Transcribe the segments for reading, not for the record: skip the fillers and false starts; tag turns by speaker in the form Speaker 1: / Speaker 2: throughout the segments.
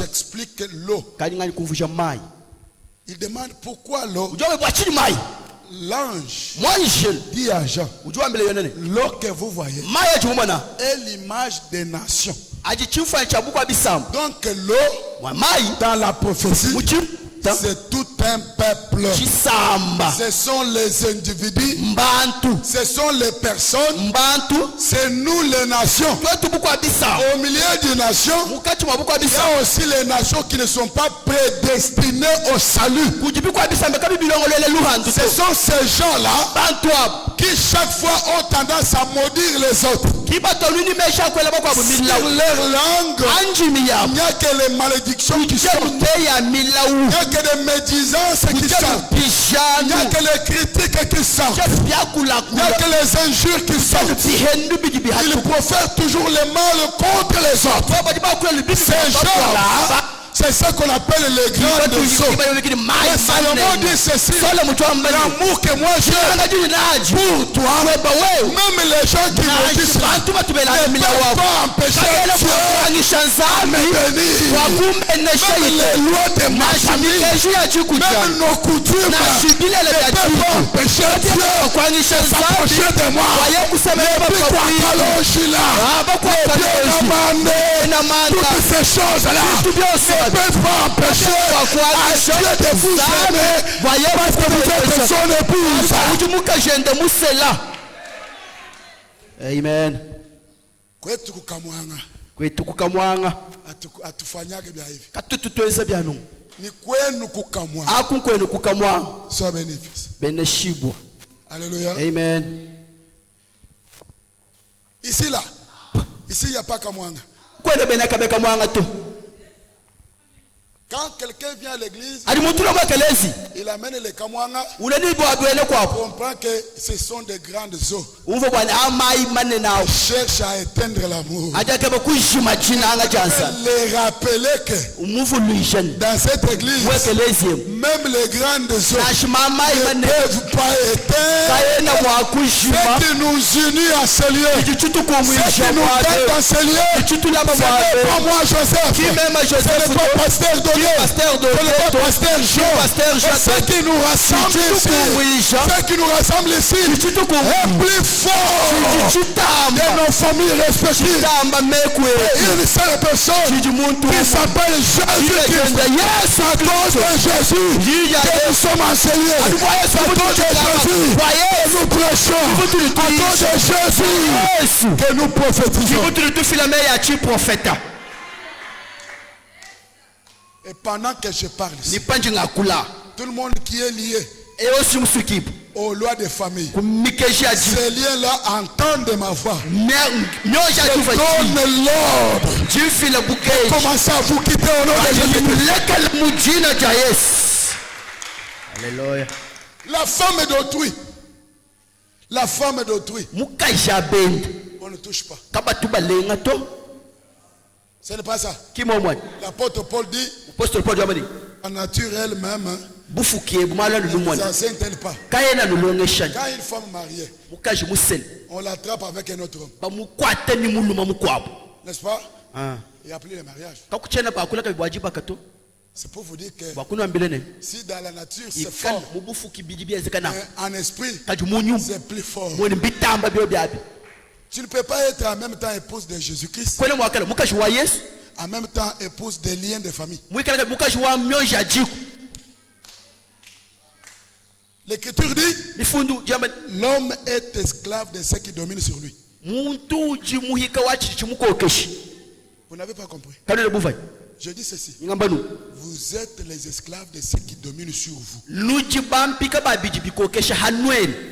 Speaker 1: J'explique l'eau. Il demande pourquoi l'eau. L'ange dit à Jean, l'eau que vous voyez est l'image des nations. Donc l'eau, dans la prophétie, c'est tout un peuple. Ce sont les individus. Ce sont les personnes. C'est nous les nations. Au milieu des nations, il y a aussi les nations qui ne sont pas prédestinées au salut. Ce sont ces gens-là qui chaque fois ont tendance à maudire les autres. Sur leur langue, il n'y a que les malédictions qui sortent. Il n'y a que des médisances qui sortent. Il n'y a que les critiques qui sortent. Il n'y a que les injures qui sortent. Ils profèrent toujours les mal contre les autres. Ces gens-là, c'est ça qu'on appelle les grands de sceaux. Et Salomon dit ceci: l'amour que moi j'ai pour toi, même les gens qui me disent ne peuvent pas empêcher Dieu à me bénir. Même les lois de ma famille, même nos coutumes ne peuvent pas empêcher Dieu de s'approcher de moi. Depuis toutes ces choses-là ne peuvent pas empêcher Dieu de vous aimer parce que vous êtes son épouse.
Speaker 2: Amen. Kwetu kukamwanga
Speaker 1: Atufanyage bya hivi.
Speaker 2: Katututuweza byano.
Speaker 1: Ni kwenu kukamwanga.
Speaker 2: Akunkwenu kukamwanga.
Speaker 1: So benefits.
Speaker 2: Beneshibwa.
Speaker 1: Alléluia.
Speaker 2: Amen.
Speaker 1: Ici là. Ici il n'y a pas kamwanga.
Speaker 2: Kwenu benaka bekamwanga tu.
Speaker 1: Quand quelqu'un vient à l'église, il amène les kamwanga.
Speaker 2: On comprend
Speaker 1: que ce sont des grandes eaux. Il cherche à éteindre l'amour. Les rappeler que dans cette église, même les grandes eaux ne peuvent pas éteindre ce qui nous unit à ce lieu. Ce qui nous donne dans ce lieu. Ce n'est pas moi Joseph. Ce n'est pas pasteur Donné. Le pasteur Jean, ce qui nous rassemble ici, est plus fort de nos familles respectives. Une seule personne qui s'appelle Jésus-Christ. À cause de Jésus que nous sommes enseignés. À cause de Jésus que nous prêchons. À cause de Jésus que nous prophétisons. Et pendant que je parle ici, tout le monde qui est lié aux lois de famille, ces liens-là entendent ma voix. Je donne l'ordre. Commencez à vous quitter au nom de Jésus.
Speaker 2: Alléluia.
Speaker 1: La femme d'autrui. La femme d'autrui. On ne touche pas. Ce n'est pas ça. L'apôtre Paul dit, en nature elle-même, ne s'enseigne pas. Quand une femme mariée, on l'attrape avec un autre homme. N'est-ce pas? Il n'y a plus le mariage. C'est pour vous dire que si dans la nature c'est fort, en esprit c'est plus fort. Tu ne peux pas être en même temps épouse de Jésus-Christ, en même temps épouse des liens de famille. L'Écriture dit, l'homme est esclave de ceux qui dominent sur lui. Vous n'avez pas compris. Je dis ceci. Vous êtes les esclaves de ceux qui dominent sur vous.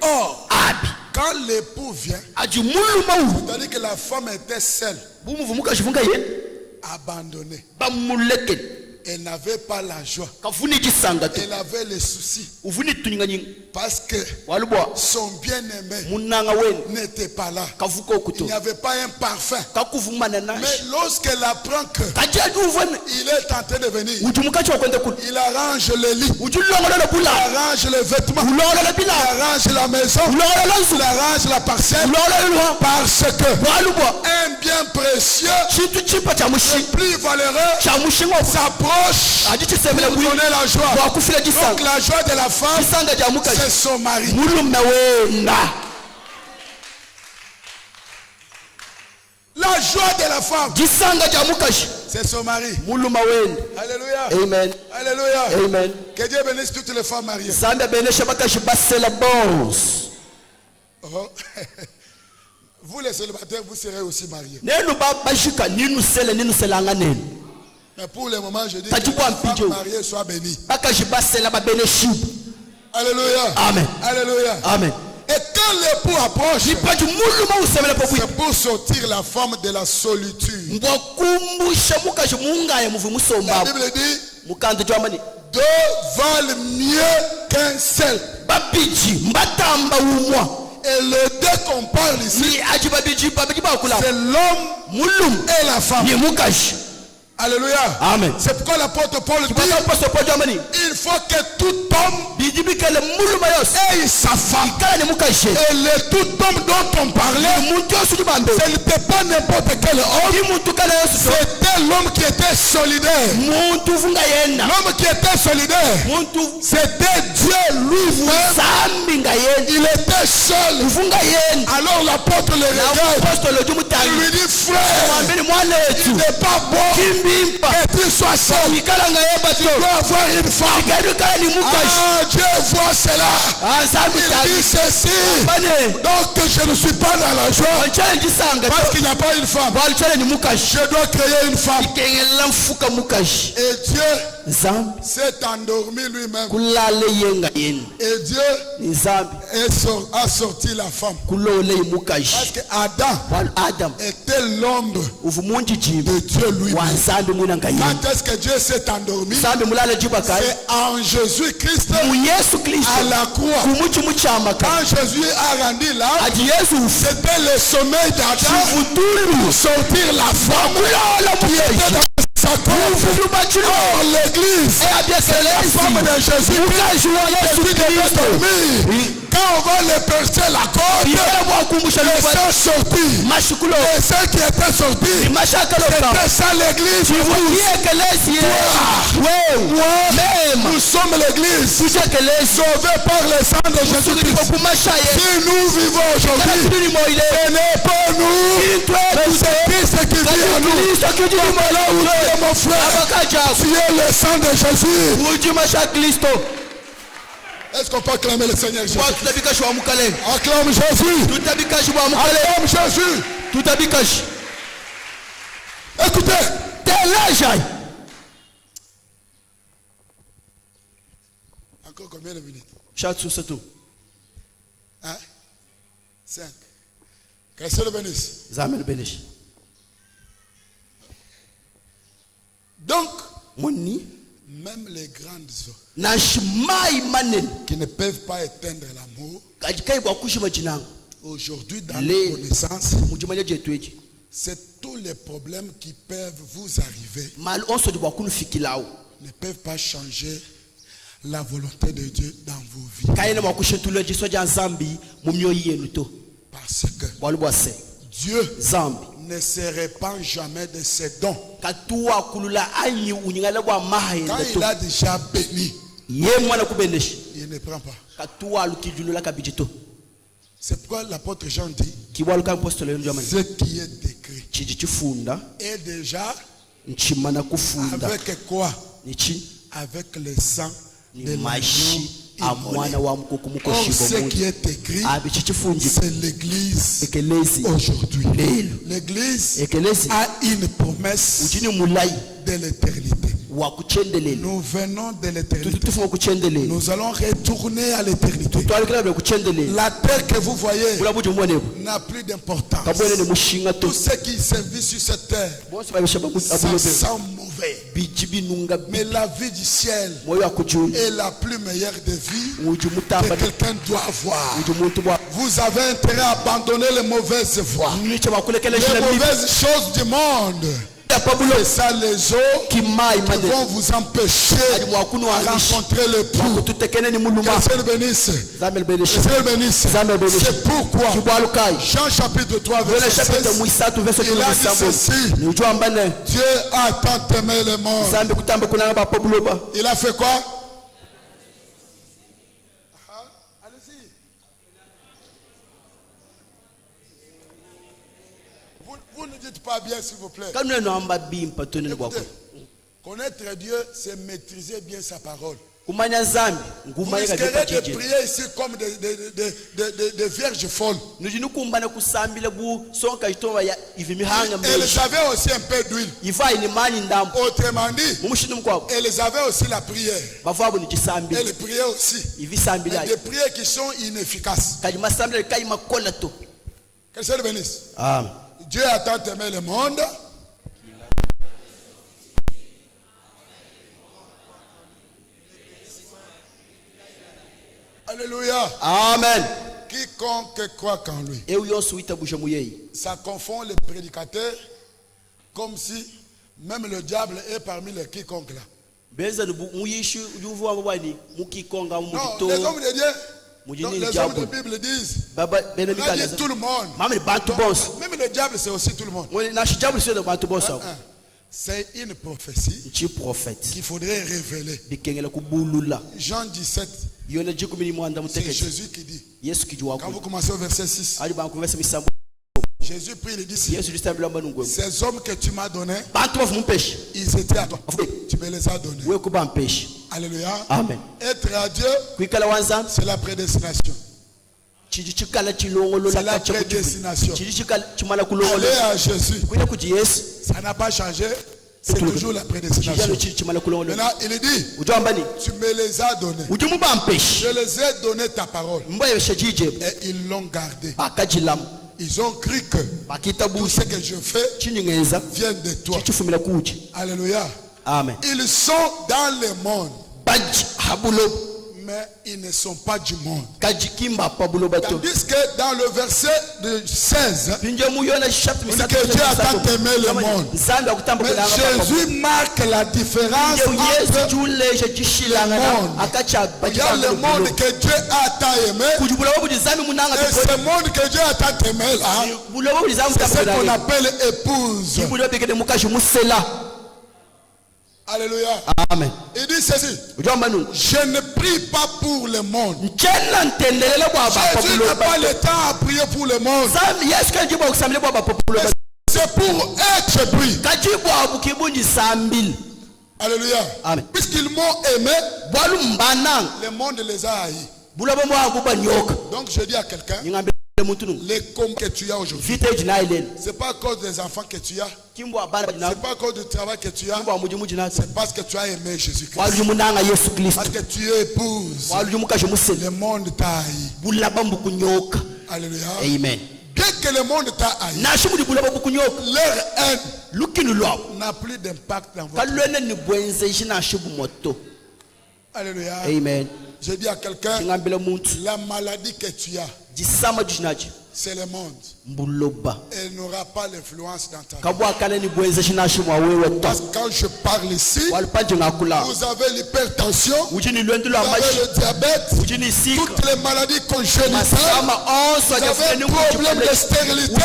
Speaker 1: Or, quand l'époux vient, c'est-à-dire que la femme était seule, abandonnée. Elle n'avait pas la joie. Elle avait les soucis. Parce que son bien-aimé n'était pas là. Il n'y avait pas un parfum. Mais lorsqu'elle apprend qu'il est en train de venir, il arrange les lits, il arrange les vêtements, il arrange la maison, il arrange la parcelle. Parce que un bien précieux, plus valeureux, s'approche pour donner la joie. Donc la joie de la femme, c'est son mari. La joie de la femme, c'est son mari. Alléluia.
Speaker 2: Amen.
Speaker 1: Alléluia.
Speaker 2: Amen.
Speaker 1: Que Dieu bénisse toutes les femmes mariées. Oh. Vous les célibataires, vous serez aussi mariés. Mais pour le moment, je dis que les femmes mariées soient bénies. Alléluia.
Speaker 2: Amen.
Speaker 1: Alléluia.
Speaker 2: Amen.
Speaker 1: Et quand l'époux approche, c'est pour sortir la femme de la solitude. La Bible dit, deux valent mieux qu'un seul. Et le deux qu'on parle ici, c'est l'homme et la femme. Alléluia.
Speaker 2: Amen.
Speaker 1: C'est pourquoi l'apôtre Paul dit, il faut que tout homme ait sa femme. Et le tout homme dont on parlait, ce n'était pas n'importe quel homme, c'était l'homme qui était solidaire. L'homme qui était solidaire, c'était Dieu lui-même. Il était seul. Alors l'apôtre le regarde, il lui dit, frère, il n'est pas bon que tu sois seul. Tu dois avoir une femme. Ah, Dieu voit cela. Il dit ceci. Donc je ne suis pas dans la joie parce qu'il n'y a pas une femme. Je dois créer une femme. Et Dieu s'est endormi lui-même. Et Dieu a sorti la femme. Parce que Adam était l'ombre de Dieu lui-même. Quand est-ce que Dieu s'est endormi? C'est en Jésus-Christ à la croix. Quand Jésus a rendu là, c'était le sommeil d'Adam pour sortir la femme qui était dans sa couve. Or l'église, c'est la femme de Jésus-Christ. Quand on va les percer la corde, ils sont sortis. Et ceux qui étaient sortis, c'était ça l'église. Nous sommes l'église, sauvés par le sang de Jésus-Christ. Si nous vivons aujourd'hui, ce n'est pas nous, mais c'est Christ qui vit en nous. Là où tu es mon frère, tu es le sang de Jésus. Est-ce qu'on peut acclamer le Seigneur Jésus? Acclame Jésus. Acclame Jésus. Écoutez. Encore combien de minutes? 5. Que Dieu le bénisse. Donc, même les grandes eaux qui ne peuvent pas éteindre l'amour, aujourd'hui dans nos connaissances, c'est tous les problèmes qui peuvent vous arriver ne peuvent pas changer la volonté de Dieu dans vos vies. Parce que Dieu ne se répand jamais de ses dons. Quand il a déjà béni, il ne prend pas. C'est pourquoi l'apôtre Jean dit, ce qui est décrit est déjà avec quoi? Avec le sang de l'agneau. Or, ce qui est écrit, c'est l'église aujourd'hui. L'église a une promesse de l'éternité. Nous venons de l'éternité. Nous allons retourner à l'éternité. La terre que vous voyez n'a plus d'importance. Tout ce qui se vit sur cette terre, ça sent mauvais. mauvais. Mais la vie du ciel est la plus meilleure des vies que quelqu'un doit avoir. Vous avez intérêt à abandonner les mauvaises voies, les mauvaises choses du monde. C'est ça les eaux qui vont vous empêcher de rencontrer le époux. Que le Seigneur bénisse. C'est pourquoi Jean chapitre 3 verset 16, il a dit ceci: Dieu a tant aimé le monde. Il a fait quoi? Vous ne dites pas bien, s'il vous plaît. Écoutez, connaître Dieu, c'est maîtriser bien sa parole. Vous risquerez de prier ici comme des vierges folles. Elles avaient aussi un peu d'huile. Autrement dit, elles avaient aussi la prière. Elles priaient aussi. Mais des prières qui sont inefficaces. Que le Seigneur bénisse. Amen. Dieu a tant aimé le monde. Alléluia.
Speaker 2: Amen.
Speaker 1: Quiconque croit qu'en lui. Ça confond les prédicateurs comme si même le diable est parmi les quiconques là. Non, les hommes de Dieu. Les hommes de la Bible disent tout le monde. Même le diable, c'est aussi tout le monde. C'est une prophétie qu'il faudrait révéler. Jean 17, c'est Jésus qui dit. Quand vous commencez au verset 6, Jésus prie, il dit: ces hommes que tu m'as donnés, ils étaient à toi. Tu me les as donnés. Alléluia. Amen. Être à Dieu, c'est la prédestination. C'est la prédestination. Aller à Jésus, ça n'a pas changé. C'est toujours la prédestination. Maintenant, il dit: tu me les as donnés. Je les ai donné ta parole. Et ils l'ont gardé. Ils ont cru que tout ce que je fais vient de toi. Alléluia. Amen. Ils sont dans le monde, mais ils ne sont pas du monde. Tandis que dans le verset de 16, il dit que Dieu a tant aimé le monde. Mais Jésus marque la différence entre le monde. Il y a le monde que Dieu a tant aimé, et ce monde que Dieu a tant aimé là, c'est ce qu'on appelle épouse. Alléluia. Amen. Il dit ceci: je ne prie pas pour le monde. Jésus n'a pas le temps à prier pour le monde. C'est pour être pris. Alléluia. Amen. Puisqu'ils m'ont aimé, le monde les a haïs. Donc je dis à quelqu'un, les combats que tu as aujourd'hui, c'est pas à cause des enfants que tu as, c'est pas à cause du travail que tu as, c'est parce que tu as aimé Jésus-Christ. Parce que tu es épouse, le monde t'a haï. Alléluia. Amen. Dès que le monde t'a haï, leur haine n'a plus d'impact dans votre vie. Alléluia. Amen. Je dis à quelqu'un, la maladie que tu as, c'est le monde. Elle n'aura pas l'influence dans ta vie. Parce que quand je parle ici, vous avez l'hypertension, vous avez le diabète, toutes les maladies congénitales, vous avez un problème de stérilité,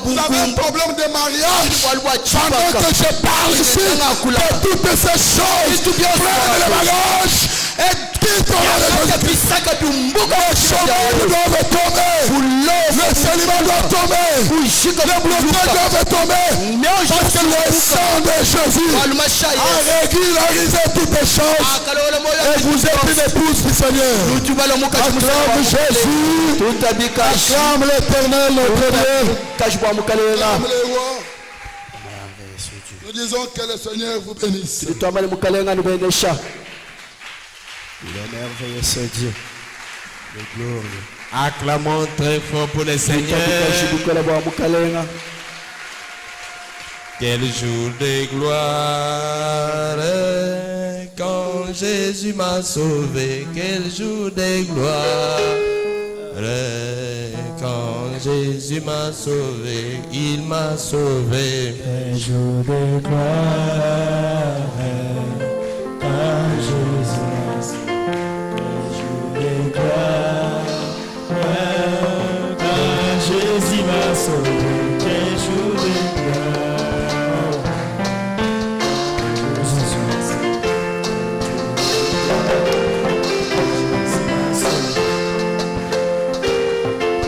Speaker 1: vous avez un problème de mariage. Pendant que je parle ici de toutes ces choses, prenez le bagage et quitte le chômage doit tomber. Le célibat doit tomber. Le blocage doit tomber. Parce que le sang de Jésus a régularisé toutes les choses. Et vous êtes une épouse du Seigneur. Acclame Jésus. Acclame l'Éternel, notre Dieu. Acclame les rois. Nous disons que le Seigneur vous bénisse.
Speaker 2: Le merveilleux c'est Dieu. Le glorieux.
Speaker 3: Acclamons très fort pour le Seigneur. Quel jour de gloire quand Jésus m'a sauvé. Quel jour de gloire quand Jésus m'a sauvé. Il m'a sauvé.
Speaker 4: Quel jour de gloire